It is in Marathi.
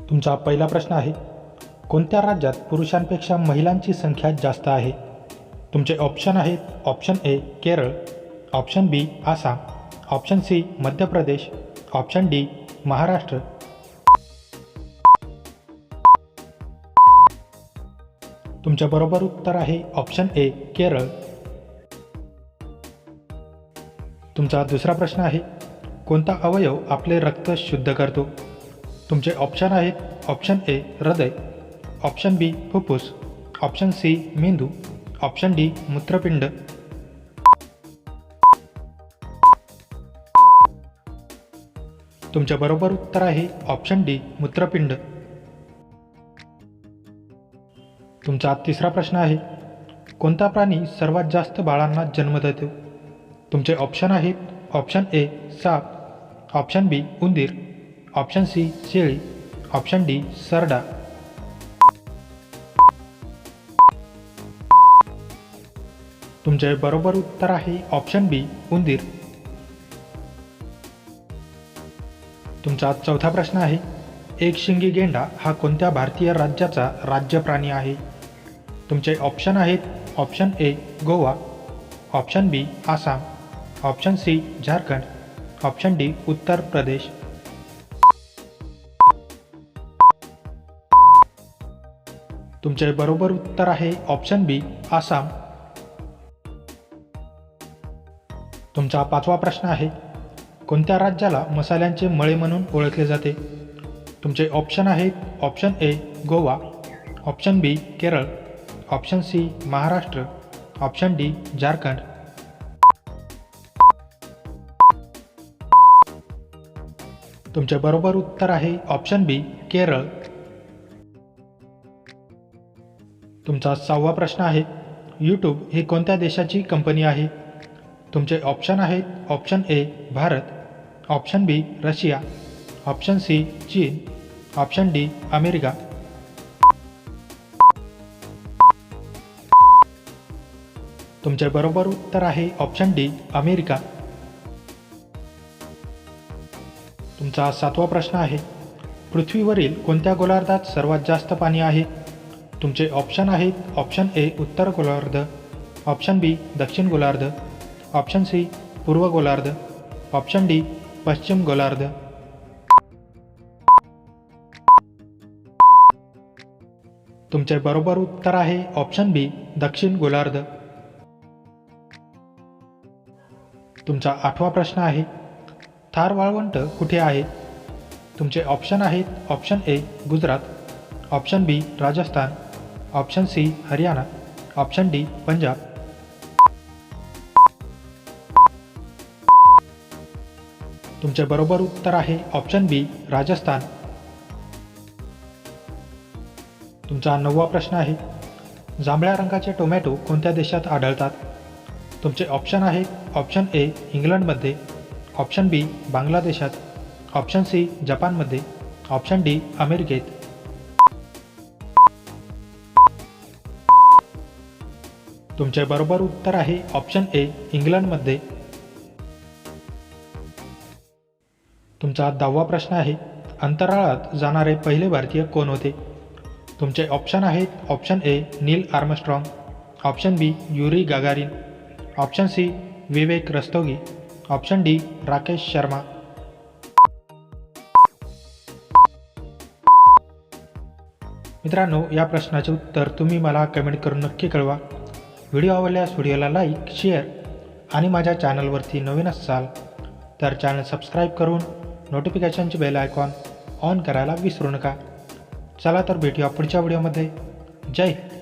तुमचा पहिला प्रश्न आहे, कोणत्या राज्यात पुरुषांपेक्षा महिलांची संख्या जास्त आहे? तुमचे ऑप्शन आहेत, option A Kerala, option B Assam, option C Madhya Pradesh, option D Maharashtra. तुमच्या बरोबर उत्तर आहे ऑप्शन ए केरळ. तुमचा दुसरा प्रश्न आहे, कोणता अवयव आपले रक्त शुद्ध करतो? तुमचे ऑप्शन आहेत, ऑप्शन ए हृदय, ऑप्शन बी फुफ्फुस, ऑप्शन सी मेंदू, ऑप्शन डी मूत्रपिंड. तुमच्या बरोबर उत्तर आहे ऑप्शन डी मूत्रपिंड. तुमचा तिसरा प्रश्न आहे, कोणता प्राणी सर्वात जास्त बाळांना जन्म देतो? तुमचे ऑप्शन आहेत, ऑप्शन ए साप, ऑप्शन बी उंदीर, ऑप्शन सी शेळी, ऑप्शन डी सरडा. तुमचे बरोबर उत्तर आहे ऑप्शन बी उंदीर. तुमचा चौथा प्रश्न आहे, एक शिंगी गेंडा हा कोणत्या भारतीय राज्याचा राज्य प्राणी आहे? तुमचे ऑप्शन आहेत, option A Goa, option B Assam, option C Jharkhand, option D Uttar Pradesh. तुमचे बरोबर उत्तर आहे ऑप्शन बी आसाम. तुमचा पाचवा प्रश्न आहे, कोणत्या राज्याला मसाल्यांचे मळे म्हणून ओळखले जाते? तुमचे ऑप्शन आहेत, option A Goa, option B Kerala, option C Maharashtra, option D Jharkhand. तुमचे बरोबर उत्तर आहे ऑप्शन बी केरळ. तुमचा सहावा प्रश्न आहे, यूट्यूब ही कोणत्या देशाची कंपनी आहे? तुमचे ऑप्शन आहेत, option A Bharat, option B Russia, option C चीन, ऑप्शन डी अमेरिका. तुमचे बरोबर उत्तर आहे ऑप्शन डी अमेरिका. तुमचा सातवा प्रश्न आहे, पृथ्वीवरील कोणत्या गोलार्धात सर्वात जास्त पाणी आहे? तुमचे ऑप्शन आहेत, ऑप्शन ए उत्तर गोलार्ध, ऑप्शन बी दक्षिण गोलार्ध, ऑप्शन सी पूर्व गोलार्ध, ऑप्शन डी पश्चिम गोलार्ध. तुमचे बरोबर उत्तर आहे ऑप्शन बी दक्षिण गोलार्ध. तुमचा आठवा प्रश्न आहे, थार वाळवंट कुठे आहे? तुमचे ऑप्शन आहेत, option A Gujarat, option B Rajasthan, option C Haryana, option D Punjab. तुमचे बरोबर उत्तर आहे ऑप्शन बी राजस्थान. तुमचा नववा प्रश्न आहे, जांभळ्या रंगाचे टोमॅटो कोणत्या देशात आढळतात? तुमचे ऑप्शन आहेत, ऑप्शन ए इंग्लंडमध्ये, ऑप्शन बी बांगलादेशात, ऑप्शन सी जपानमध्ये, ऑप्शन डी अमेरिकेत. तुमचे बरोबर उत्तर आहे ऑप्शन ए इंग्लंडमध्ये. तुमचा 10वा प्रश्न आहे, अंतराळात जाणारे पहिले भारतीय कोण होते? तुमचे ऑप्शन आहेत, option A Neil Armstrong, option B Yuri Gagarin, option C Vivek Rastogi, option D Rakesh Sharma. मित्रांनो, या प्रश्नाचे उत्तर तुम्ही मला कमेंट करून नक्की कळवा. व्हिडिओ आवडल्यास व्हिडिओला लाईक, शेअर आणि माझ्या चॅनलवरती नवीन असाल तर चॅनल सबस्क्राईब करून नोटिफिकेशनची बेल आयकॉन ऑन करायला विसरू नका. चला तर भेटूया पुढच्या व्हिडिओमध्ये. जय हिंद.